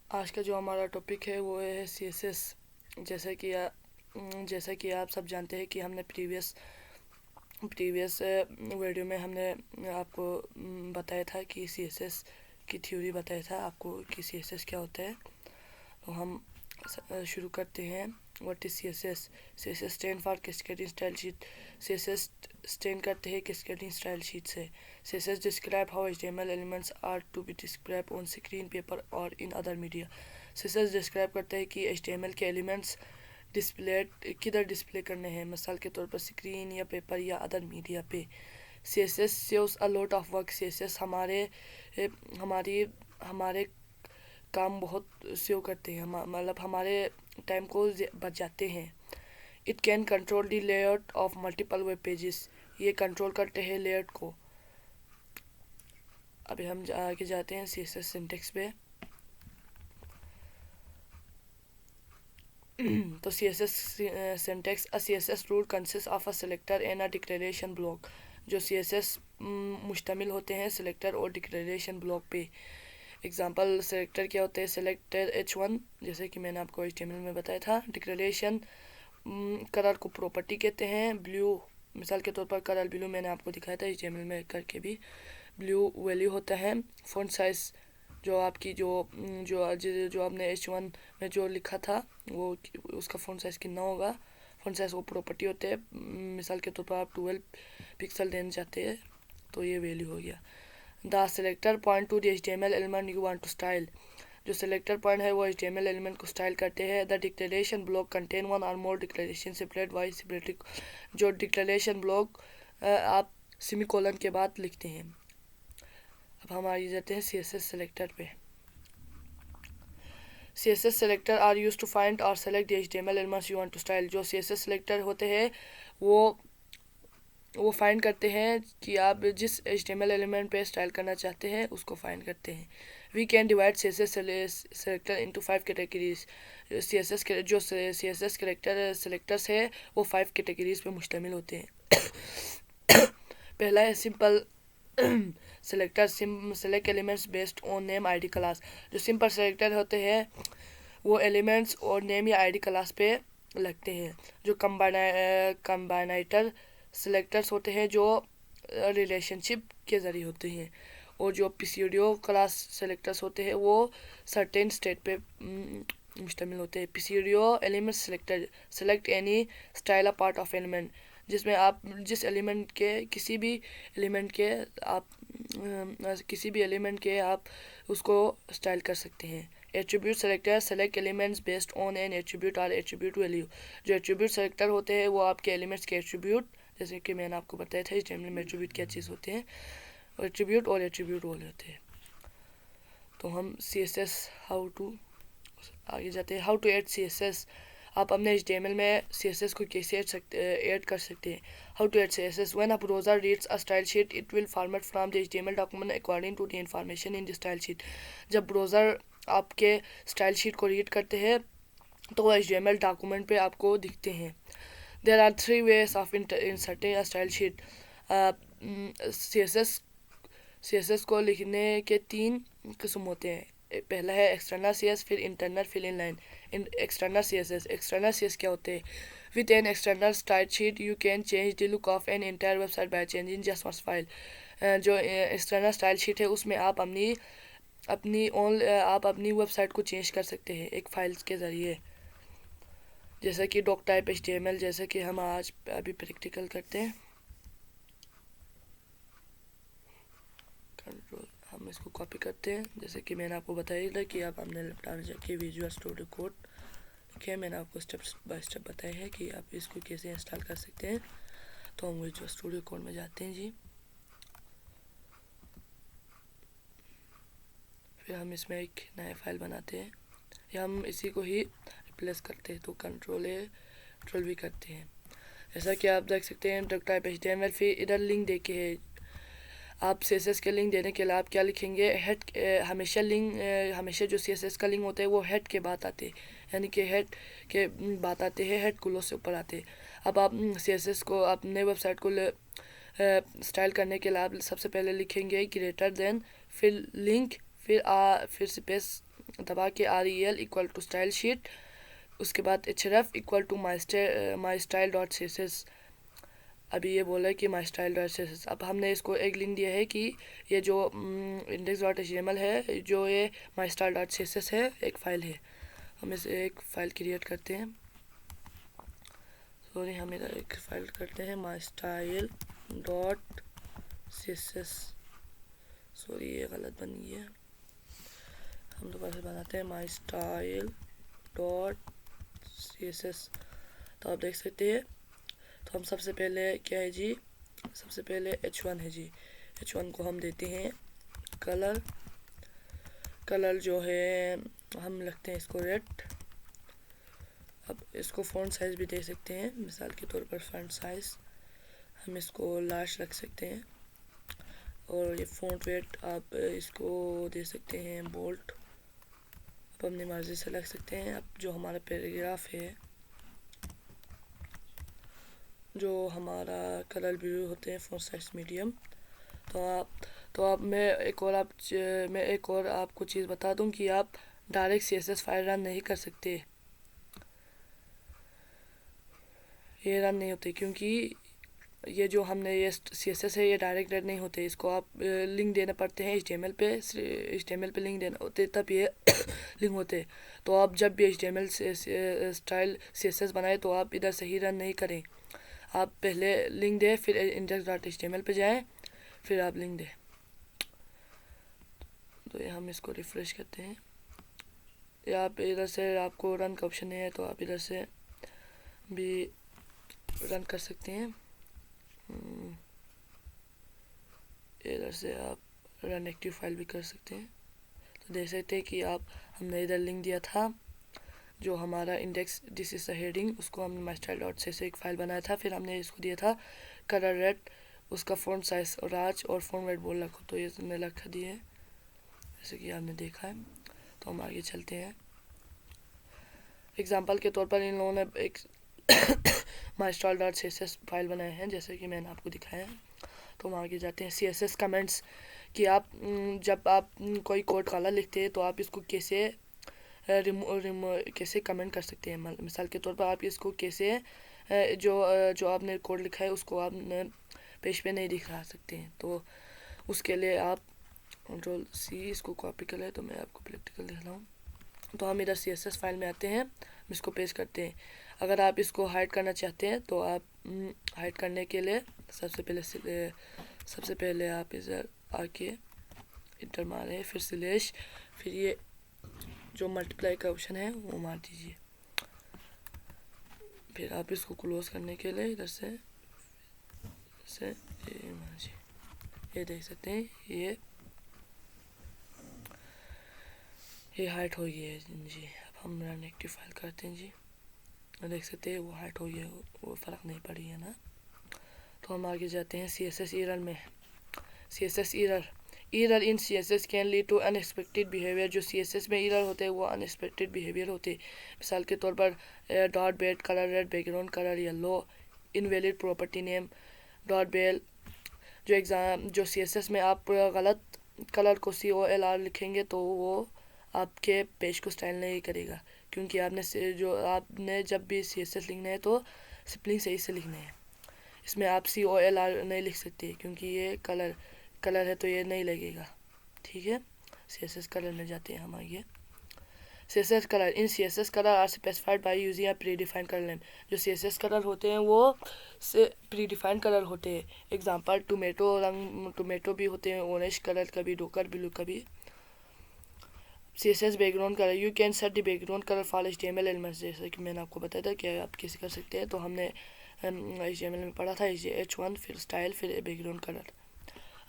आज का जो हमारा टॉपिक है वो है CSS। जैसा कि आप सब जानते हैं कि हमने प्रीवियस वीडियो में हमने आपको बताया था कि CSS की थ्योरी बताया था आपको कि CSS क्या होता है। तो हम शुरू करते हैं। What is CSS? CSS stand for cascading style sheet. CSS stand करते हैं कैस्केडिंग स्टाइल शीट से। CSS describe how HTML elements are to be described on screen, paper or in other media. CSS describe करता है कि HTML के elements display किधर display करने हैं, मिसाल के तौर पर स्क्रीन या पेपर या अदर मीडिया पे। CSS saves a lot of work। CSS हमारी हमारे काम बहुत सेव करते हैं, मतलब हमारे टाइम को बच जाते हैं। It can control the layout of multiple web pages. ये कंट्रोल करते हैं लेआउट को। अभी हम आगे जाते हैं CSS सिंटेक्स पे। तो CSS syntax, a CSS rule consist of a selector and a declaration block. जो CSS मुश्तमिल होते हैं सिलेक्टर और डिक्लेरेशन ब्लॉक पे। एग्जांपल सिलेक्टर क्या होते हैं? सिलेक्टर H1, जैसे कि मैंने आपको HTML में बताया था। डिक्लेरेशन कलर को प्रॉपर्टी कहते हैं। ब्लू, मिसाल के तौर पर कलर ब्लू मैंने आपको दिखाया था HTML में करके भी। ब्लू वैल्यू होता है। फ़ॉन्ट साइज, जो आपकी जो आपने H1 में जो लिखा था वो उसका फ़ॉन्ट साइज़ कितना होगा। फ़ॉन्ट साइज़ वो प्रॉपर्टी होते हैं। मिसाल के तौर पर आप 12 पिक्सल देना चाहते हैं तो ये वैल्यू हो गया। The selector point to the HTML element you want to style. जो सिलेक्टर पॉइंट है वो HTML एलिमेंट को स्टाइल करते हैं। The declaration block contain one और more declaration separate by separately. जो डिक्लेरेशन ब्लॉक आप सेमीकोलन के बाद लिखते हैं। अब हम आगे जाते हैं CSS सेलेक्टर पे। CSS selector are use to find और select the HTML elements you want to style. जो CSS सेलेक्टर होते हैं वो फाइंड करते हैं कि आप जिस HTML एलिमेंट पे स्टाइल करना चाहते हैं उसको फाइंड करते हैं। We can divide CSS selector into 5 categories. CSS selectors है वो 5 कैटेगरीज पे मुश्तमिल होते हैं। पहला है simple selector, select elements based on name ID class. जो सिंपल सेलेक्टर होते हैं वो एलिमेंट्स और नेम या ID क्लास पे लगते हैं। जो कंबाइनेटर सेलेक्टर्स होते हैं जो रिलेशनशिप के ज़रिए होते हैं। और जो पीसीडीओ क्लास सेलेक्टर्स होते हैं वो सर्टेन स्टेट पे मुश्तमिल होते हैं। Pseudo element selector select any style a part of element, जिसमें आप जिस एलिमेंट के किसी भी एलिमेंट के आप उसको स्टाइल कर सकते हैं। Attribute selector select elements based on an attribute और एट्रीब्यूट वैल्यू। जो एट्रीब्यूट सेलेक्टर होते हैं वो आपके एलिमेंट्स के एट्रीब्यूट, जैसे कि मैंने आपको बताया था HTML में एट्रीब्यूट क्या चीज़ होते हैं, एट्रीब्यूट और एट्रीब्यूट रोल होते हैं। तो हम CSS आगे जाते हैं। How to add CSS। आप अपने HTML में CSS को कैसे ऐड कर सकते हैं। How to add CSS। When a browser reads a style sheet it will format from the HTML document according to the information in the style sheet. जब browser आपके स्टाइल शीट को read करते हैं तो वो HTML डॉक्यूमेंट पे आपको दिखते हैं। There are 3 ways of inserting a style sheet. CSS को लिखने के 3 किस्म होते हैं। पहला है एक्सटर्नल CS, फिर इंटरनल, फिर इनलाइन। एक्सटर्नल CSS क्या होते हैं? With an external style sheet you can change the look of an entire website by changing just one file. जो एक्सटर्नल स्टाइल शीट है उसमें आप अपनी वेबसाइट को चेंज कर सकते हैं एक फाइल के ज़रिए, जैसे कि डॉक टाइप HTML, जैसे कि हम आज अभी प्रैक्टिकल करते हैं। हम इसको कॉपी करते हैं, जैसे कि मैंने आपको बताया था कि आप अपने लैपटॉप में जाके विजुअल स्टूडियो कोड लिखे। मैंने आपको स्टेप बाय स्टेप बताया है कि आप इसको कैसे इंस्टॉल कर सकते हैं। तो हम विजुअल स्टूडियो कोड में जाते हैं जी। फिर हम इसमें एक नया फाइल बनाते हैं या हम इसी को ही रिप्लेस करते हैं, तो कंट्रोल भी करते हैं। जैसा कि आप देख सकते हैं डॉक टाइप HTML, फिर इधर लिंक देके है। आप CSS के लिंक देने के लिए आप क्या लिखेंगे? हेड। हमेशा जो CSS का लिंक होता है वो हेड के बाद आते हैं, यानी कि हेड के बाद आते हैं, हेड क्लोज से ऊपर आते हैं। अब आप CSS को अपने वेबसाइट को स्टाइल करने के लिए आप सबसे पहले लिखेंगे ग्रेटर देन, फिर लिंक, फिर स्पेस दबा के rel equal to style sheet, उसके बाद href equal to my style dot css। अभी ये बोला है कि माई स्टाइल डॉट css। अब हमने इसको एक लिंक दिया है कि ये जो इंडेक्स डॉट html है, जो ये माई स्टाइल डॉट css है, एक फ़ाइल है। हम इसे एक फ़ाइल क्रिएट करते हैं, सॉरी हम इधर एक फ़ाइल करते हैं माई स्टाइल डॉट css। सॉरी ये गलत बन गई है, हम दोबारा से बनाते हैं माई स्टाइल डॉट css। तो आप देख सकते हैं, तो हम सबसे पहले क्या है जी, सबसे पहले h1 है जी। h1 को हम देते हैं कलर, कलर जो है हम रखते हैं इसको रेड। अब इसको फ़ॉन्ट साइज़ भी दे सकते हैं, मिसाल के तौर पर फ़ॉन्ट साइज़ हम इसको लार्ज रख सकते हैं, और ये फ़ॉन्ट वेट आप इसको दे सकते हैं बोल्ड। आप अपनी मर्ज़ी से रख सकते हैं। अब जो हमारा पैराग्राफ है, जो हमारा कलर व्यू होते हैं फ़ॉन्ट साइज़ मीडियम। तो आप मैं एक और आपको चीज़ बता दूं कि आप डायरेक्ट CSS फाइल रन नहीं कर सकते, ये रन नहीं होते, क्योंकि ये जो हमने ये CSS है ये डायरेक्ट रन नहीं होते। इसको आप लिंक देना पड़ते हैं HTML पे लिंक देना होते, तब ये लिंक होते। तो आप जब भी HTML से स्टाइल CSS बनाए तो आप इधर से ही रन नहीं करें, आप पहले लिंक दें, फिर index.html पे जाएं, फिर आप लिंक दें। तो ये हम इसको रिफ़्रेश करते हैं, या आप इधर से आपको रन का ऑप्शन है तो आप इधर से भी रन कर सकते हैं। इधर से आप रन एक्टिव फाइल भी कर सकते हैं। तो देख सकते हैं कि आप हमने इधर लिंक दिया था, जो हमारा index this is the heading, उसको हमने माई स्टाइल डॉट से एक फ़ाइल बनाया था। फिर हमने इसको दिया था कलर रेड, उसका फ़ॉन्ट साइज़ राज और फ़ॉन्ट वेट बोल रखो, तो ये हमने रखा दिया है जैसे कि आपने देखा है। तो हम आगे चलते हैं। एग्जांपल के तौर पर इन लोगों ने एक माई स्टाइल डॉट css फाइल बनाए हैं, जैसे कि मैंने आपको दिखाया है। तो हम आगे जाते हैं CSS कमेंट्स, कि आप जब आप कोई कोड काला लिखते हैं तो आप इसको कैसे कैसे कमेंट कर सकते हैं। मिसाल के तौर पर आप इसको कैसे जो आपने कोड लिखा है उसको आप पेज पे नहीं दिखा सकते हैं। तो उसके लिए आप Ctrl+C इसको कॉपी कर ले, तो मैं आपको प्रैक्टिकल दिखा रहा हूँ। तो हम इधर CSS फाइल में आते हैं, हम इसको पेस्ट करते हैं। अगर आप इसको हाइड करना चाहते हैं तो आप हाइड करने के लिए सबसे पहले आप इधर आके इंटर मारें, फिर स्लैश, फिर ये जो मल्टीप्लाई का ऑप्शन है वो मार दीजिए। फिर आप इसको क्लोज करने के लिए इधर से ये देख सकते हैं, ये हाइड हो गई है जी। अब हम रन एक्टिव फाइल करते हैं जी, देख सकते हैं वो हाइड हो गया, वो फ़र्क नहीं पड़ी है ना। तो हम आगे जाते हैं CSS एरर में। CSS error in CSS can lead to unexpected behaviour. जो CSS में एरर होते हैं वो अनएक्सपेक्टेड बिहेवियर होते हैं। मिसाल के तौर पर dot bell colour red, background colour yellow, invalid property name dot bell. जो CSS में आप गलत कलर को COLR लिखेंगे तो वो आपके पेज को स्टाइल नहीं करेगा, क्योंकि आपने जब भी CSS लिखना है तो स्पेलिंग सही से लिखना है। इसमें आप COLR नहीं लिख सकते, क्योंकि ये कलर है तो ये नहीं लगेगा। ठीक है, CSS कलर में जाते हैं हम आगे। CSS colour in CSS colour are specified by using a predefined colour name. जो CSS कलर होते हैं वो प्री डिफाइंड कलर होते हैं। एग्जांपल टोमेटो भी होते हैं, ऑरेंज कलर कभी, डोकर ब्लू कभी। CSS background colour you can set the background colour for HTML elements, जैसे कि मैंने आपको बताया था कि आप कैसे कर सकते हैं। तो हमने HTML में पढ़ा था H1, फिर स्टाइल, फिर बैकग्राउंड कलर।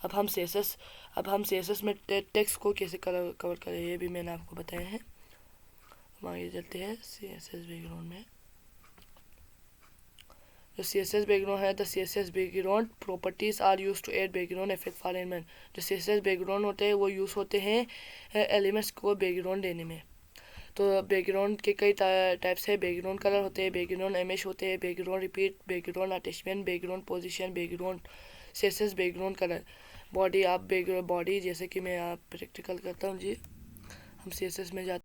अब हम CSS में टेक्स्ट को कैसे कवर करें ये भी मैंने आपको बताया है। हम आगे चलते हैं CSS बैकग्राउंड में। जो CSS बैकग्राउंड है, the CSS background properties are use to add background effect for element. जो CSS बैकग्राउंड होते हैं वो यूज़ होते हैं एलिमेंट्स को बैकग्राउंड देने में। तो बैकग्राउंड के कई टाइप्स है। बैकग्राउंड कलर होते हैं, बैकग्राउंड इमेज होते हैं, background repeat, background attachment, background position, background CSS background colour. Body जैसे कि मैं आप प्रैक्टिकल करता हूँ जी। हम CSS में जाते